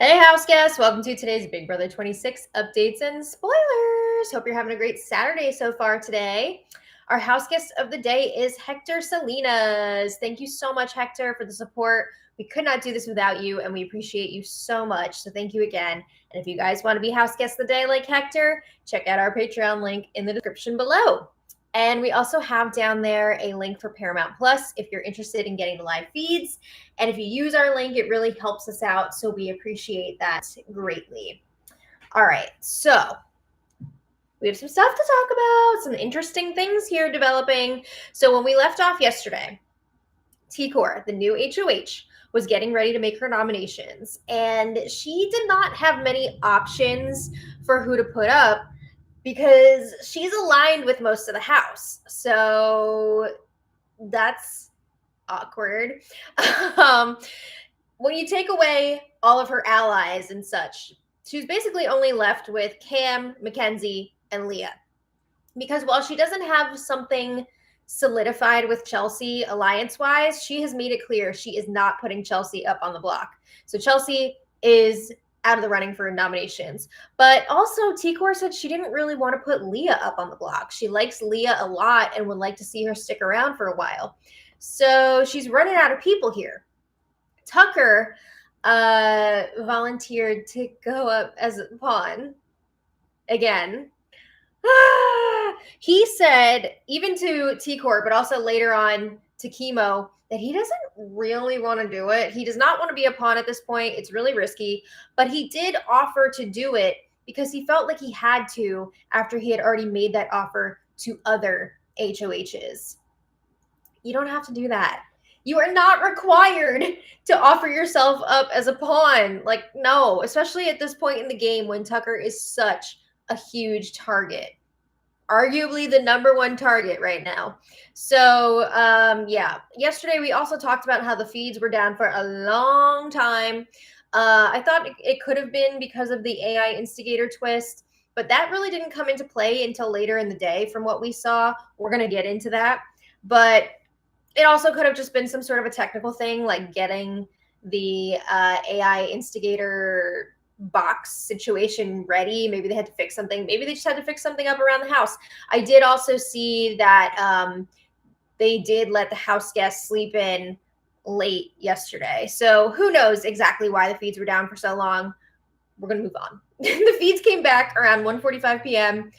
Hey, house guests! Welcome to today's Big Brother 26 updates and spoilers. Hope you're having a great Saturday so far today. Our house guest of the day is Hector Salinas. Thank you so much, Hector, for the support. We could not do this without you, and we appreciate you so much. So thank you again. And if you guys want to be house guests of the day like Hector, check out our Patreon link in the description below. And we also have down there a link for Paramount Plus if you're interested in getting the live feeds. And if you use our link, it really helps us out. So we appreciate that greatly. All right. So we have some stuff to talk about, some interesting things here developing. So when we left off yesterday, T-Core, the new HOH, was getting ready to make her nominations. And she did not have many options for who to put up because she's aligned with most of the house. So that's awkward. When you take away all of her allies and such, she's basically only left with Cam, Mackenzie, and Leah. Because while she doesn't have something solidified with Chelsea alliance-wise, she has made it clear she is not putting Chelsea up on the block. So Chelsea is out of the running for nominations. But also, T-Core said she didn't really want to put Leah up on the block. She likes Leah a lot and would like to see her stick around for a while. So she's running out of people here. Tucker volunteered to go up as a pawn again. He said, even to T-Core, but also later on to Chemo, that he doesn't really want to do it. He does not want to be a pawn at this point. It's really risky. But he did offer to do it because he felt like he had to after he had already made that offer to other HOHs. You don't have to do that. You are not required to offer yourself up as a pawn. Like, no, especially at this point in the game when Tucker is such a huge target. Arguably the number one target right now. So, yeah. Yesterday, we also talked about how the feeds were down for a long time. I thought it could have been because of the AI instigator twist, but that really didn't come into play until later in the day from what we saw. We're going to get into that. But it also could have just been some sort of a technical thing, like getting the AI instigator box situation ready. Maybe they had to fix something. Maybe they just had to fix something up around the house. I did also see that they did let the house guests sleep in late yesterday. So who knows exactly why the feeds were down for so long. We're going to move on. The feeds came back around 1:45 p.m.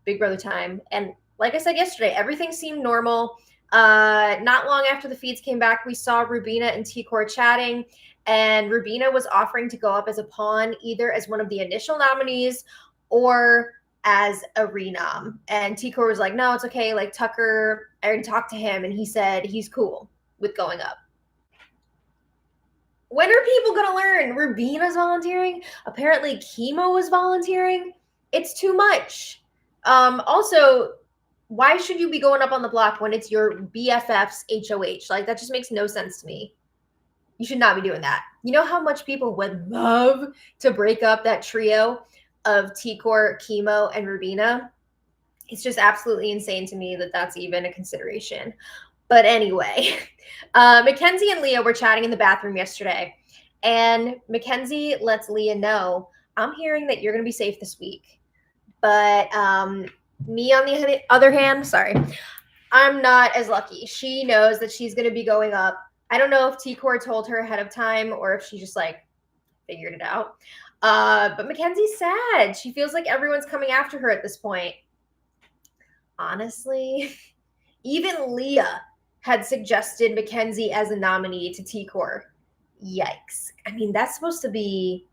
Big Brother time. And like I said yesterday, everything seemed normal. Not long after the feeds came back, we saw Rubina and T-Core chatting, and Rubina was offering to go up as a pawn, either as one of the initial nominees or as a renom. And T-Core was like, no, it's okay. Like, Tucker, I already talked to him, and he said he's cool with going up. When are people going to learn? Rubina's volunteering. Apparently, Chemo was volunteering. It's too much. Also, why should you be going up on the block when it's your BFF's HOH? Like, that just makes no sense to me. You should not be doing that. You know how much people would love to break up that trio of T-Core, Chemo, and Rubina? It's just absolutely insane to me that that's even a consideration. But anyway, Mackenzie and Leah were chatting in the bathroom yesterday, and Mackenzie lets Leah know, I'm hearing that you're going to be safe this week. But me, on the other hand, sorry, I'm not as lucky. She knows that she's going to be going up. I don't know if T-Core told her ahead of time or if she just, like, figured it out. But Mackenzie's sad. She feels like everyone's coming after her at this point. Honestly, even Leah had suggested Mackenzie as a nominee to T-Core. Yikes. I mean, that's supposed to be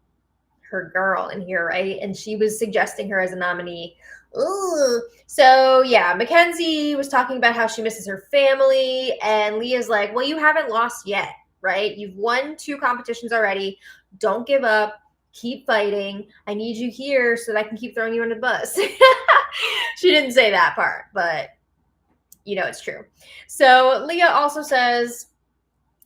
her girl in here, right? And she was suggesting her as a nominee. Ooh. So yeah, Mackenzie was talking about how she misses her family, and Leah's like, well, you haven't lost yet, right? You've won 2 competitions already. Don't give up. Keep fighting. I need you here so that I can keep throwing you under the bus. She didn't say that part, but you know it's true. So Leah also says,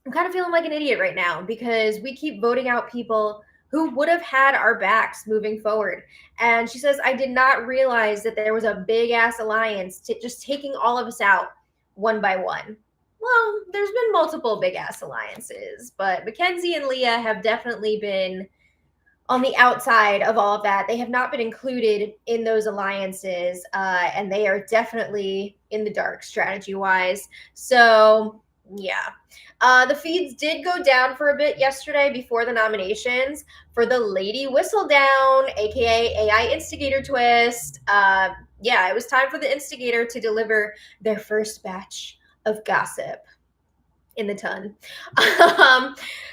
I'm kind of feeling like an idiot right now because we keep voting out people who would have had our backs moving forward. And she says, I did not realize that there was a big-ass alliance just taking all of us out one by one. Well, there's been multiple big-ass alliances, but Mackenzie and Leah have definitely been on the outside of all of that. They have not been included in those alliances, and they are definitely in the dark strategy-wise. So, yeah. The feeds did go down for a bit yesterday before the nominations for the Lady Whistledown, aka AI Instigator twist. Yeah, it was time for the Instigator to deliver their first batch of gossip in the ton.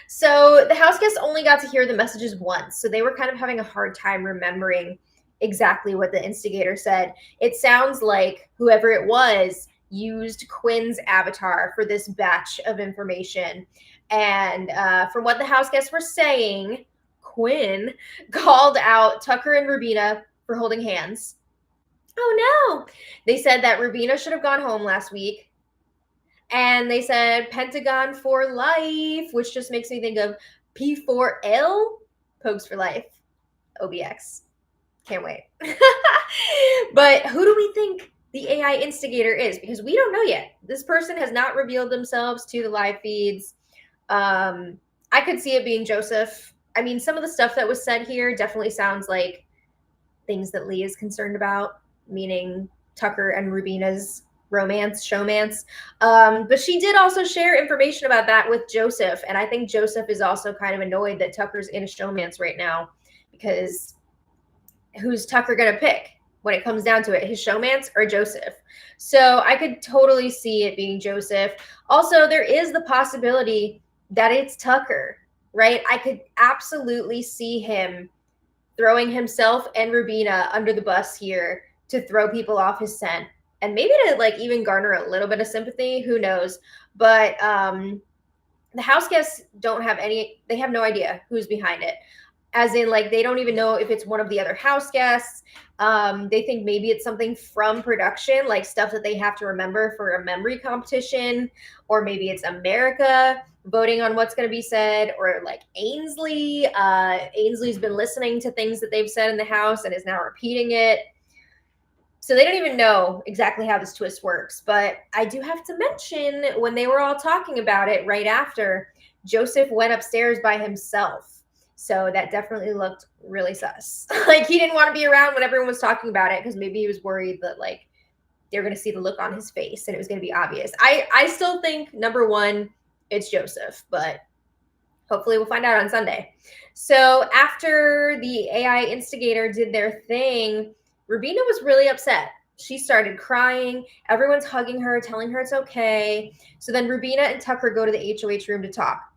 So the house guests only got to hear the messages once, so they were kind of having a hard time remembering exactly what the Instigator said. It sounds like whoever it was used Quinn's avatar for this batch of information. And from what the house guests were saying, Quinn called out Tucker and Rubina for holding hands. Oh no! They said that Rubina should have gone home last week. And they said Pentagon for life, which just makes me think of P4L, Pogues for life, OBX. Can't wait. But who do we think the AI instigator is? Because we don't know yet. This person has not revealed themselves to the live feeds. I could see it being Joseph. I mean, some of the stuff that was said here definitely sounds like things that Lee is concerned about, meaning Tucker and Rubina's romance, showmance. But she did also share information about that with Joseph. And I think Joseph is also kind of annoyed that Tucker's in a showmance right now, because who's Tucker going to pick when it comes down to it, his showmance or Joseph? So I could totally see it being Joseph. Also, there is the possibility that it's Tucker, right? I could absolutely see him throwing himself and Rubina under the bus here to throw people off his scent, and maybe to like even garner a little bit of sympathy. Who knows? But the house guests don't have any, they have no idea who's behind it. As in, like, they don't even know if it's one of the other house guests. They think maybe it's something from production, like stuff that they have to remember for a memory competition, or maybe it's America voting on what's going to be said, or like Ainsley. Ainsley's been listening to things that they've said in the house and is now repeating it. So they don't even know exactly how this twist works. But I do have to mention, when they were all talking about it right after, Joseph went upstairs by himself. So that definitely looked really sus. Like, he didn't want to be around when everyone was talking about it, because maybe he was worried that like they were going to see the look on his face and it was going to be obvious. I still think, number one, it's Joseph, but hopefully we'll find out on Sunday. So after the AI instigator did their thing, Rubina was really upset. She started crying. Everyone's hugging her, telling her it's okay. So then Rubina and Tucker go to the HOH room to talk.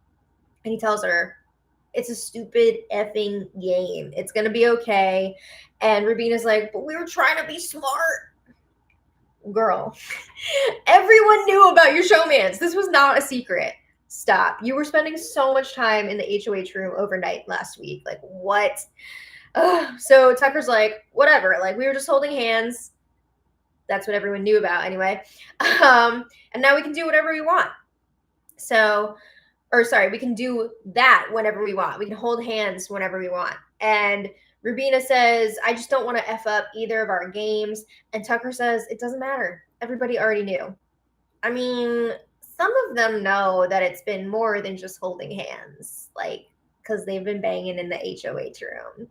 And he tells her, it's a stupid effing game. It's going to be okay. And Rubina's like, but we were trying to be smart. Girl, everyone knew about your showmance. This was not a secret. Stop. You were spending so much time in the HOH room overnight last week. Like, what? So Tucker's like, whatever. Like, we were just holding hands. That's what everyone knew about anyway. And now we can do whatever we want. So, or sorry, we can do that whenever we want. We can hold hands whenever we want. And Rubina says, I just don't want to F up either of our games. And Tucker says, it doesn't matter. Everybody already knew. I mean, some of them know that it's been more than just holding hands, like, because they've been banging in the HOH room.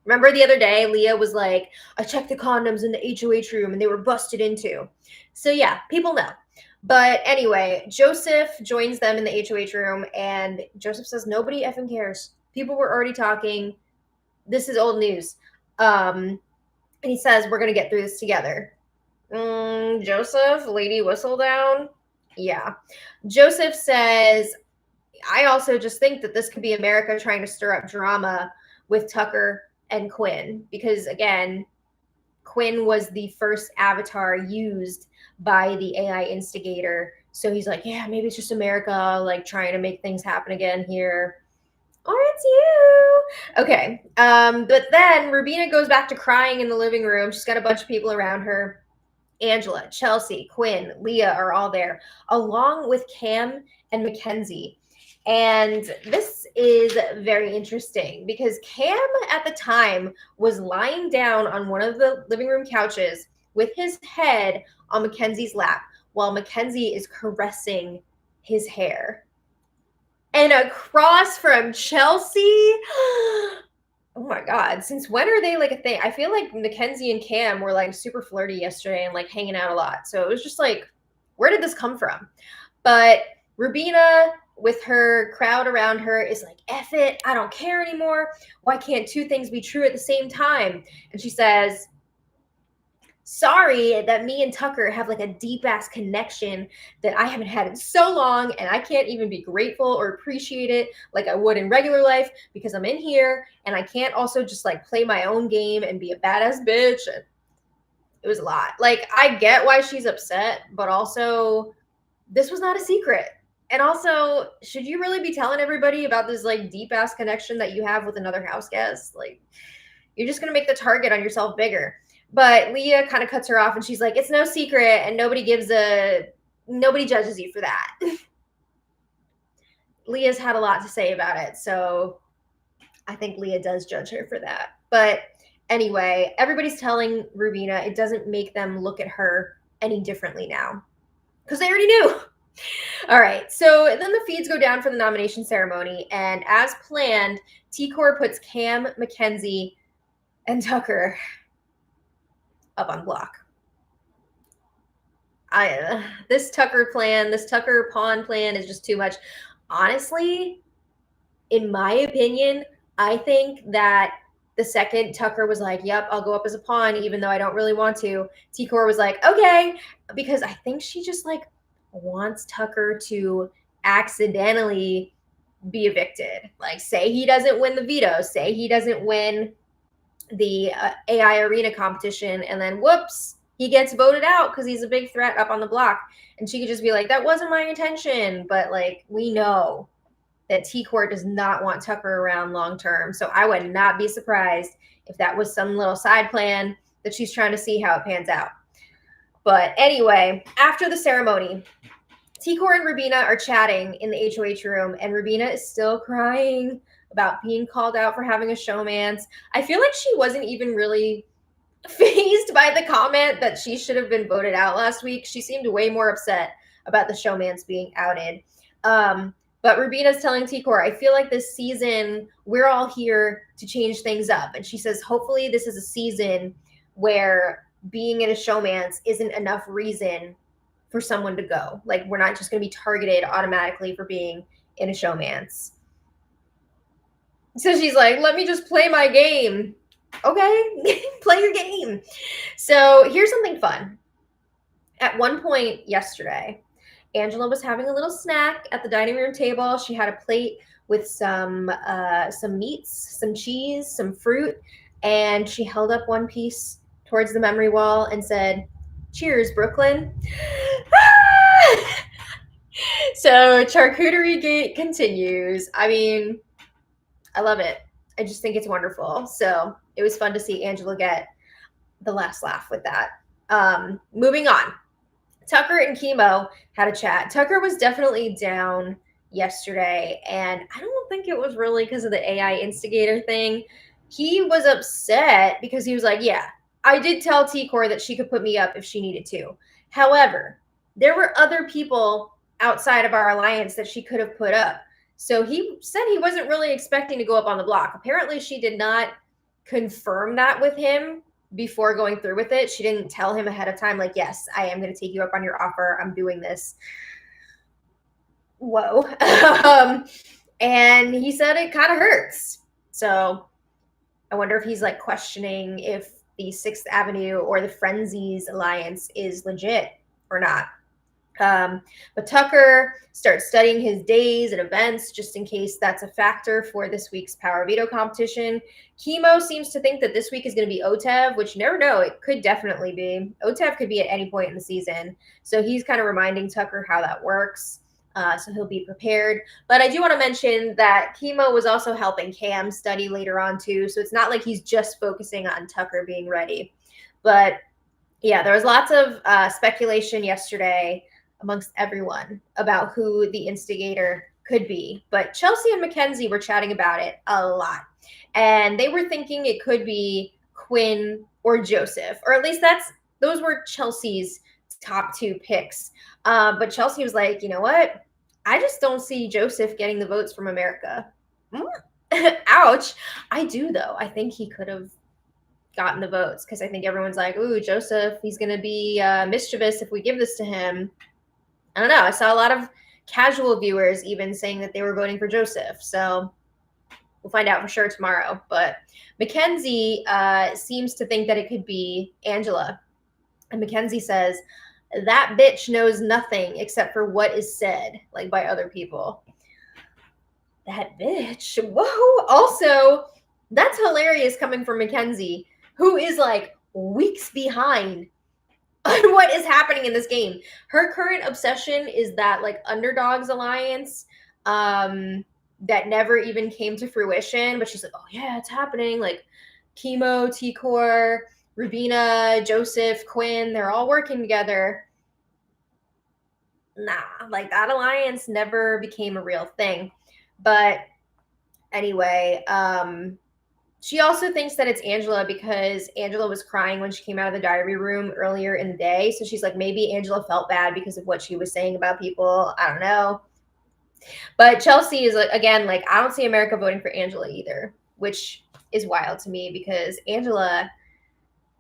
Remember the other day, Leah was like, I checked the condoms in the HOH room and they were busted into. So yeah, people know. But anyway, Joseph joins them in the HOH room, and Joseph says, nobody effing cares. People were already talking. This is old news. And he says, we're going to get through this together. Joseph, Lady Whistledown? Yeah. Joseph says, I also just think that this could be America trying to stir up drama with Tucker and Quinn, because, again, Quinn was the first avatar used by the AI instigator. So he's like, yeah, maybe it's just America, like, trying to make things happen again here. Or it's you. Okay. But then Rubina goes back to crying in the living room. She's got a bunch of people around her. Angela, Chelsea, Quinn, Leah are all there, along with Cam and Mackenzie. And this is very interesting because Cam at the time was lying down on one of the living room couches with his head on Mackenzie's lap while Mackenzie is caressing his hair. And across from Chelsea, my God. Since when are they like a thing? I feel like Mackenzie and Cam were like super flirty yesterday and like hanging out a lot. So it was just like, where did this come from? But Rubina, with her crowd around her, is like, F it, I don't care anymore. Why can't two things be true at the same time? And she says, sorry that me and Tucker have like a deep ass connection that I haven't had in so long, and I can't even be grateful or appreciate it like I would in regular life because I'm in here and I can't also just like play my own game and be a badass bitch. It was a lot. Like, I get why she's upset, but also this was not a secret. And also, should you really be telling everybody about this like deep ass connection that you have with another house guest? Like, you're just going to make the target on yourself bigger. But Leah kind of cuts her off and she's like, it's no secret and nobody judges you for that. Leah's had a lot to say about it. So I think Leah does judge her for that. But anyway, everybody's telling Rubina it doesn't make them look at her any differently now because they already knew. All right, so then the feeds go down for the nomination ceremony, and as planned, T-Core puts Cam, Mackenzie, and Tucker up on block. This Tucker pawn plan is just too much. Honestly, in my opinion, I think that the second Tucker was like, yep, I'll go up as a pawn, even though I don't really want to, T-Core was like, okay, because I think she just like wants Tucker to accidentally be evicted. Like, say he doesn't win the veto, say he doesn't win the AI arena competition, and then whoops, he gets voted out because he's a big threat up on the block. And she could just be like, that wasn't my intention. But like, we know that T-Core does not want Tucker around long term. So I would not be surprised if that was some little side plan that she's trying to see how it pans out. But anyway, after the ceremony, T-Core and Rubina are chatting in the HOH room, and Rubina is still crying about being called out for having a showmance. I feel like she wasn't even really fazed by the comment that she should have been voted out last week. She seemed way more upset about the showmance being outed. But Rubina's telling T-Core, I feel like this season, we're all here to change things up. And she says, hopefully this is a season where being in a showmance isn't enough reason for someone to go. Like, we're not just going to be targeted automatically for being in a showmance. So she's like, let me just play my game. Okay, play your game. So here's something fun. At one point yesterday, Angela was having a little snack at the dining room table. She had a plate with some meats, some cheese, some fruit, and she held up one piece towards the memory wall and said, cheers, Brooklyn. So charcuterie gate continues. I mean, I love it. I just think it's wonderful. So it was fun to see Angela get the last laugh with that. Moving on. Tucker and Chemo had a chat. Tucker was definitely down yesterday, and I don't think it was really because of the AI instigator thing. He was upset because he was like, yeah, I did tell T-Core that she could put me up if she needed to. However, there were other people outside of our alliance that she could have put up. So he said he wasn't really expecting to go up on the block. Apparently, she did not confirm that with him before going through with it. She didn't tell him ahead of time, like, yes, I am going to take you up on your offer. I'm doing this. Whoa. And he said it kind of hurts. So I wonder if he's like questioning if the 6th Avenue or the Frenzies alliance is legit or not. But Tucker starts studying his days and events just in case that's a factor for this week's Power Veto competition. Chemo seems to think that this week is going to be OTEV, which you never know. It could definitely be. OTEV could be at any point in the season. So he's kind of reminding Tucker how that works. So he'll be prepared. But I do want to mention that Chemo was also helping Cam study later on too. So it's not like he's just focusing on Tucker being ready. But yeah, there was lots of speculation yesterday amongst everyone about who the instigator could be. But Chelsea and Mackenzie were chatting about it a lot. And they were thinking it could be Quinn or Joseph, or at least those were Chelsea's top 2 picks. But Chelsea was like, you know what? I just don't see Joseph getting the votes from America. Ouch. I do, though. I think he could have gotten the votes because I think everyone's like, ooh, Joseph, he's going to be mischievous if we give this to him. I don't know. I saw a lot of casual viewers even saying that they were voting for Joseph. So we'll find out for sure tomorrow. But Mackenzie seems to think that it could be Angela. And Mackenzie says, that bitch knows nothing except for what is said, like by other people. That bitch. Whoa. Also, that's hilarious coming from Mackenzie, who is like weeks behind on what is happening in this game. Her current obsession is that like Underdogs Alliance that never even came to fruition, but she's like, oh yeah, it's happening. Like Chemo, T-Core, Rubina, Joseph, Quinn, they're all working together. Nah, like that alliance never became a real thing. But anyway, she also thinks that it's Angela because Angela was crying when she came out of the diary room earlier in the day. So she's like, maybe Angela felt bad because of what she was saying about people. I don't know. But Chelsea is, again, like, I don't see America voting for Angela either, which is wild to me because Angela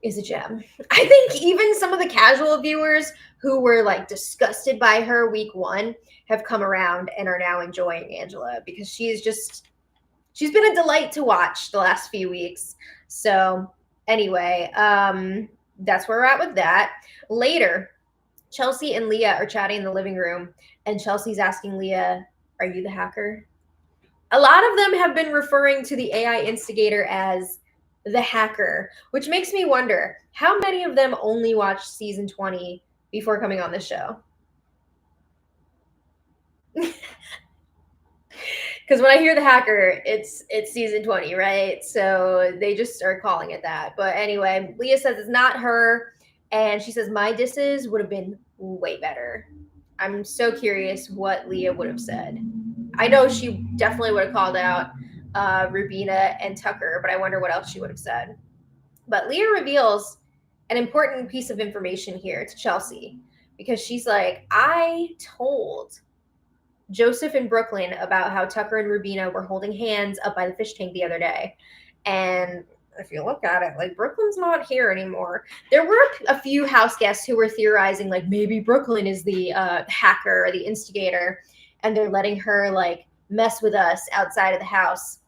is a gem. I think even some of the casual viewers who were like disgusted by her week one have come around and are now enjoying Angela because she's been a delight to watch the last few weeks. So anyway, that's where we're at with that. Later, Chelsea and Leah are chatting in the living room, and Chelsea's asking Leah, are you the hacker? A lot of them have been referring to the AI instigator as the hacker, which makes me wonder how many of them only watched season 20 before coming on this show. Because when I hear the hacker, it's season 20, right? So they just start calling it that. But anyway, Leah says it's not her, and she says my disses would have been way better. I'm so curious what Leah would have said. I know she definitely would have called out Rubina and Tucker, but I wonder what else she would have said. But Leah reveals an important piece of information here to Chelsea because she's like, I told Joseph in Brooklyn about how Tucker and Rubina were holding hands up by the fish tank the other day. And if you look at it, like Brooklyn's not here anymore. There were a few house guests who were theorizing like maybe Brooklyn is the hacker or the instigator, and they're letting her like mess with us outside of the house.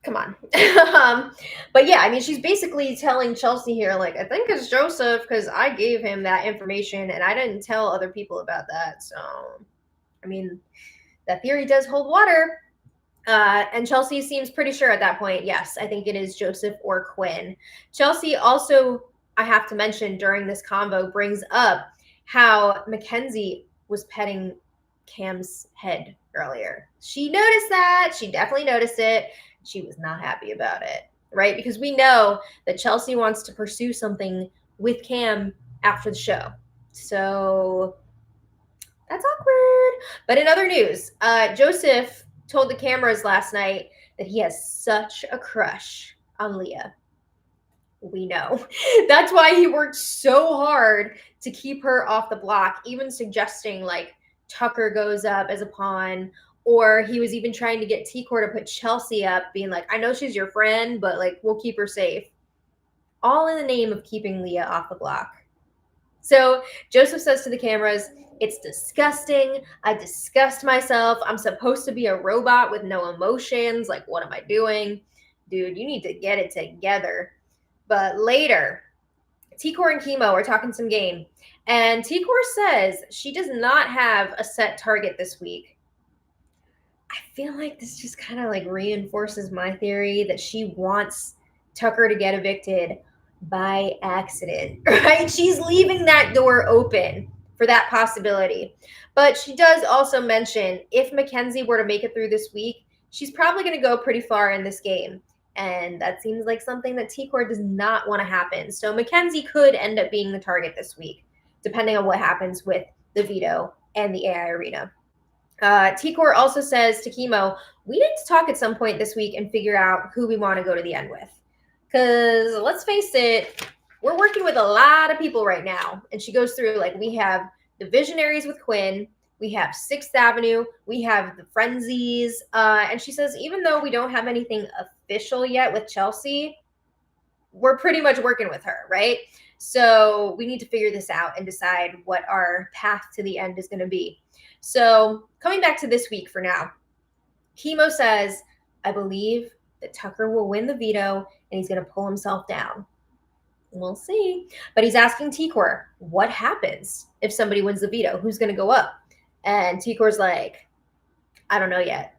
Come on. But yeah, I mean, she's basically telling Chelsea here, like, I think it's Joseph because I gave him that information and I didn't tell other people about that. So, I mean, that theory does hold water. And Chelsea seems pretty sure at that point, yes, I think it is Joseph or Quinn. Chelsea also, I have to mention during this convo, brings up how Mackenzie was petting Cam's head earlier. She noticed that. She definitely noticed it. She was not happy about it, right? Because we know that Chelsea wants to pursue something with Cam after the show. So that's awkward. But in other news, Joseph told the cameras last night that he has such a crush on Leah. We know. That's why he worked so hard to keep her off the block, even suggesting like Tucker goes up as a pawn, or he was even trying to get T-Core to put Chelsea up, being like, I know she's your friend, but like we'll keep her safe. All in the name of keeping Leah off the block. So Joseph says to the cameras, it's disgusting. I disgust myself. I'm supposed to be a robot with no emotions. Like, what am I doing? Dude, you need to get it together. But later, T-Core and Chemo are talking some game. And T-Core says she does not have a set target this week. I feel like this just kind of like reinforces my theory that she wants Tucker to get evicted by accident, right? She's leaving that door open for that possibility. But she does also mention if Mackenzie were to make it through this week, she's probably going to go pretty far in this game. And that seems like something that T-Core does not want to happen. So Mackenzie could end up being the target this week, depending on what happens with the veto and the AI arena. T-Core also says to Chemo, we need to talk at some point this week and figure out who we want to go to the end with. Because let's face it, we're working with a lot of people right now. And she goes through, like, we have the Visionaries with Quinn, we have 6th Avenue, we have the Frenzies. And she says, even though we don't have anything official yet with Chelsea, we're pretty much working with her, right? So we need to figure this out and decide what our path to the end is going to be. So coming back to this week for now, Chemo says, I believe that Tucker will win the veto and he's going to pull himself down. We'll see. But he's asking T-Core, what happens if somebody wins the veto? Who's going to go up? And T-Core's like, I don't know yet.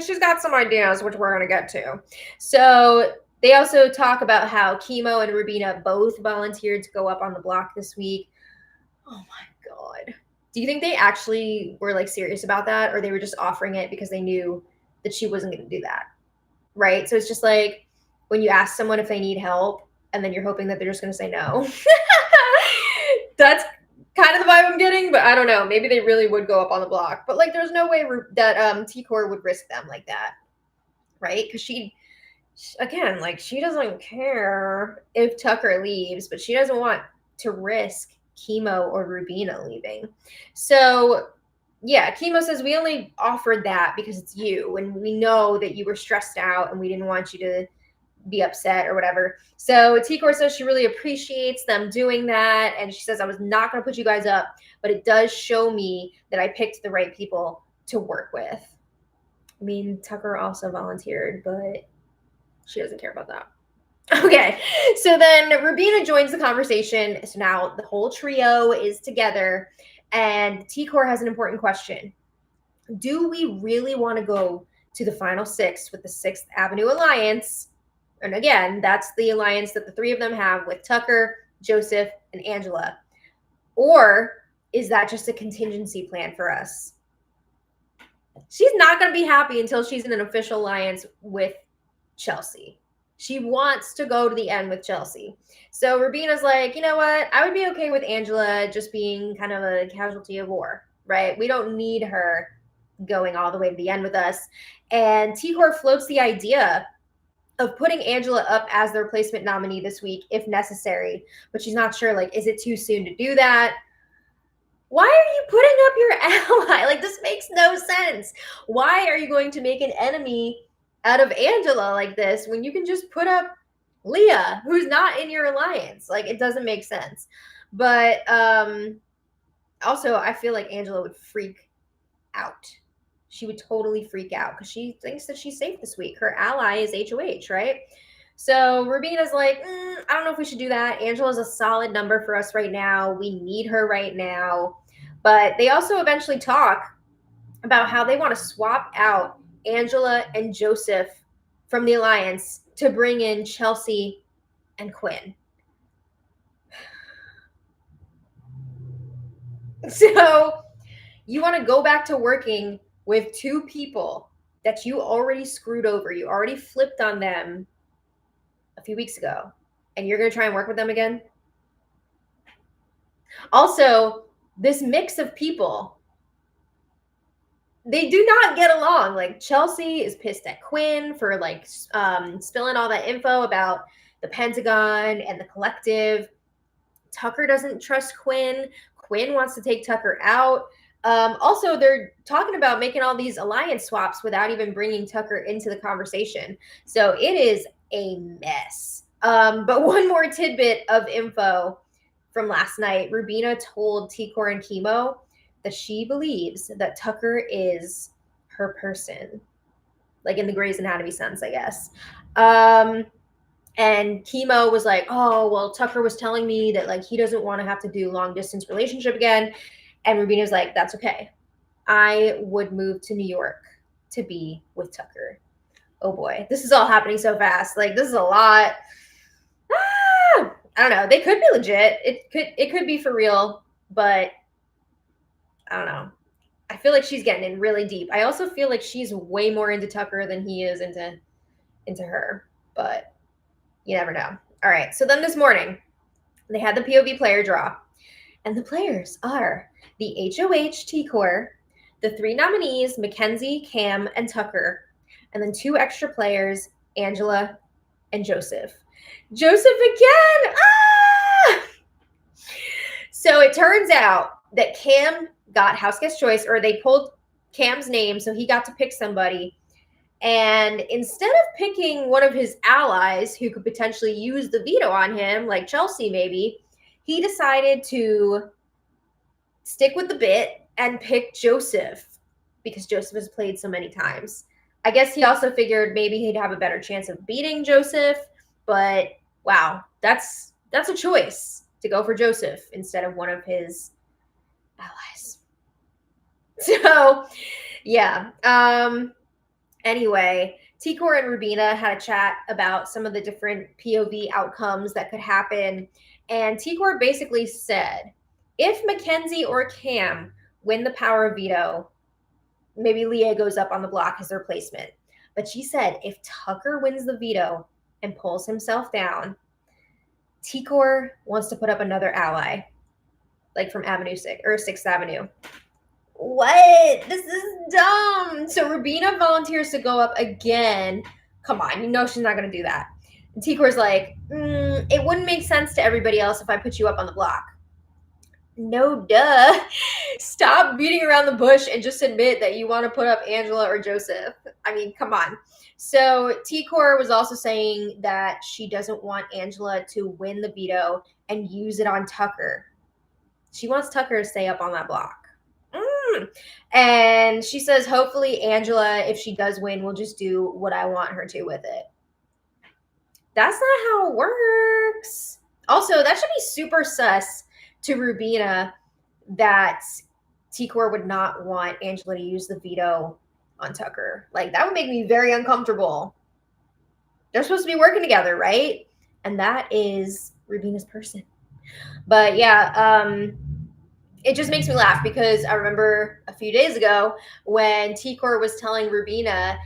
She's got some ideas, which we're going to get to. So they also talk about how Chemo and Rubina both volunteered to go up on the block this week. Oh my God. Do you think they actually were like serious about that, or they were just offering it because they knew that she wasn't going to do that? Right? So it's just like when you ask someone if they need help and then you're hoping that they're just going to say no. That's kind of the vibe I'm getting, but I don't know. Maybe they really would go up on the block. But like there's no way that T-Core would risk them like that. Right? Because she doesn't care if Tucker leaves, but she doesn't want to risk Chemo or Rubina leaving. So yeah, Chemo says we only offered that because it's you and we know that you were stressed out and we didn't want you to be upset or whatever. So T-Core says she really appreciates them doing that. And she says, I was not going to put you guys up, but it does show me that I picked the right people to work with. I mean, Tucker also volunteered, but she doesn't care about that. Okay, so then Rubina joins the conversation. So now the whole trio is together, and T-Core has an important question. Do we really want to go to the final 6 with the 6th Avenue Alliance? And again, that's the alliance that the 3 of them have with Tucker, Joseph, and Angela. Or is that just a contingency plan for us? She's not going to be happy until she's in an official alliance with Chelsea. She wants to go to the end with Chelsea. So Rubina's like, you know what? I would be okay with Angela just being kind of a casualty of war, right? We don't need her going all the way to the end with us. And T-Core floats the idea of putting Angela up as the replacement nominee this week if necessary. But she's not sure, like, is it too soon to do that? Why are you putting up your ally? Like, this makes no sense. Why are you going to make an enemy out of Angela like this when you can just put up Leah, who's not in your alliance? Like, it doesn't make sense. But also, I feel like Angela would freak out. She would totally freak out because she thinks that she's safe this week. Her ally is HOH, right? So Rubina's like, I don't know if we should do that. Angela's a solid number for us right now. We need her right now. But they also eventually talk about how they want to swap out Angela and Joseph from the alliance to bring in Chelsea and Quinn. So you want to go back to working with 2 people that you already screwed over. You already flipped on them a few weeks ago, and you're going to try and work with them again? Also, this mix of people, they do not get along. Like, Chelsea is pissed at Quinn for like spilling all that info about the Pentagon and the collective. Tucker doesn't trust Quinn. Quinn wants to take Tucker out. Also, they're talking about making all these alliance swaps without even bringing Tucker into the conversation. So it is a mess. But one more tidbit of info from last night. Rubina told T-Core and Chemo that she believes that Tucker is her person. Like in the Grey's Anatomy sense, I guess. And Chemo was like, oh, well, Tucker was telling me that like he doesn't want to have to do long distance relationship again. And Rubina's like, that's okay. I would move to New York to be with Tucker. Oh boy, this is all happening so fast. Like, this is a lot. I don't know. They could be legit. It could be for real, but I don't know. I feel like she's getting in really deep. I also feel like she's way more into Tucker than he is into her, but you never know. All right. So then this morning, they had the POV player draw, and the players are the HOH T-Core, the 3 nominees, Mackenzie, Cam, and Tucker, and then 2 extra players, Angela and Joseph. Joseph again! Ah! So it turns out that Cam got house guest choice, or they pulled Cam's name, so he got to pick somebody. And instead of picking one of his allies who could potentially use the veto on him, like Chelsea maybe, he decided to stick with the bit and pick Joseph because Joseph has played so many times. I guess he also figured maybe he'd have a better chance of beating Joseph, but wow, that's a choice to go for Joseph instead of one of his allies. So, yeah. Anyway, Tikor and Rubina had a chat about some of the different POV outcomes that could happen. And Tikor basically said, if Mackenzie or Cam win the power of veto, maybe Leah goes up on the block as their replacement. But she said, if Tucker wins the veto and pulls himself down, Tikor wants to put up another ally, like from Avenue 6 or 6th Avenue. What? This is dumb. So Rubina volunteers to go up again. Come on, you know she's not going to do that. And Tikor's like, it wouldn't make sense to everybody else if I put you up on the block. No, duh. Stop beating around the bush and just admit that you want to put up Angela or Joseph. I mean, come on. So Tikor was also saying that she doesn't want Angela to win the veto and use it on Tucker. She wants Tucker to stay up on that block. And she says, hopefully Angela, if she does win, will just do what I want her to with it. That's not how it works. Also, that should be super sus to Rubina that Tikor would not want Angela to use the veto on Tucker. Like, that would make me very uncomfortable. They're supposed to be working together, right? And that is Rubina's person. But yeah, it just makes me laugh because I remember a few days ago when Tikor was telling Rubina,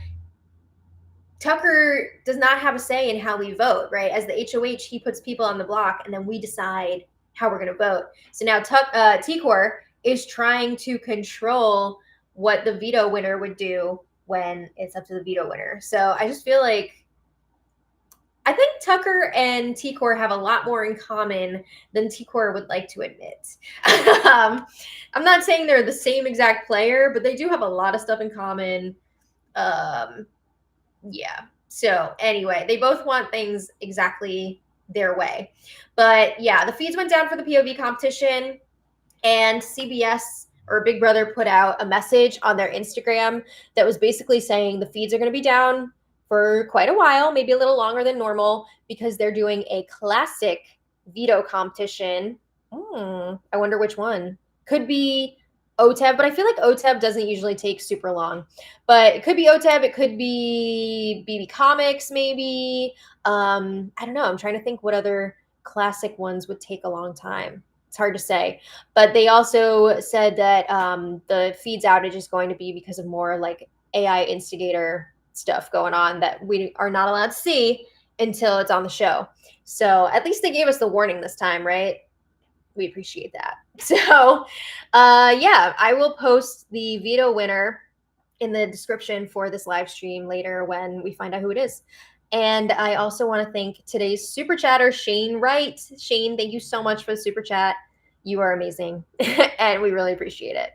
Tucker does not have a say in how we vote, right? As the HOH, he puts people on the block and then we decide how we're going to vote. So now Tikor is trying to control what the veto winner would do when it's up to the veto winner. So I just feel like I think Tucker and Tikor have a lot more in common than Tikor would like to admit. I'm not saying they're the same exact player, but they do have a lot of stuff in common. Yeah. So anyway, they both want things exactly their way. But yeah, the feeds went down for the POV competition, and CBS or Big Brother put out a message on their Instagram that was basically saying the feeds are going to be down for quite a while, maybe a little longer than normal, because they're doing a classic veto competition. I wonder which one. Could be OTEV, but I feel like OTEV doesn't usually take super long. But it could be OTEV, it could be BB Comics, maybe. I don't know. I'm trying to think what other classic ones would take a long time. It's hard to say. But they also said that the feeds outage is going to be because of more like AI instigator stuff going on that we are not allowed to see until it's on the show. So at least they gave us the warning this time, right? We appreciate that. So yeah, I will post the veto winner in the description for this live stream later when we find out who it is. And I also want to thank today's super chatter, Shane Wright. Shane, thank you so much for the super chat. You are amazing and we really appreciate it.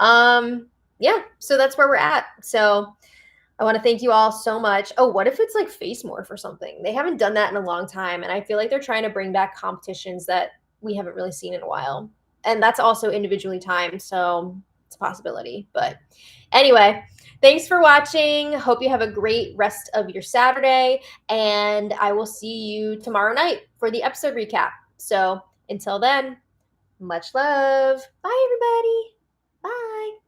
Yeah, so that's where we're at. So I want to thank you all so much. Oh, what if it's like Face Morph or something? They haven't done that in a long time. And I feel like they're trying to bring back competitions that we haven't really seen in a while. And that's also individually timed. So it's a possibility. But anyway, thanks for watching. Hope you have a great rest of your Saturday. And I will see you tomorrow night for the episode recap. So until then, much love. Bye, everybody. Bye.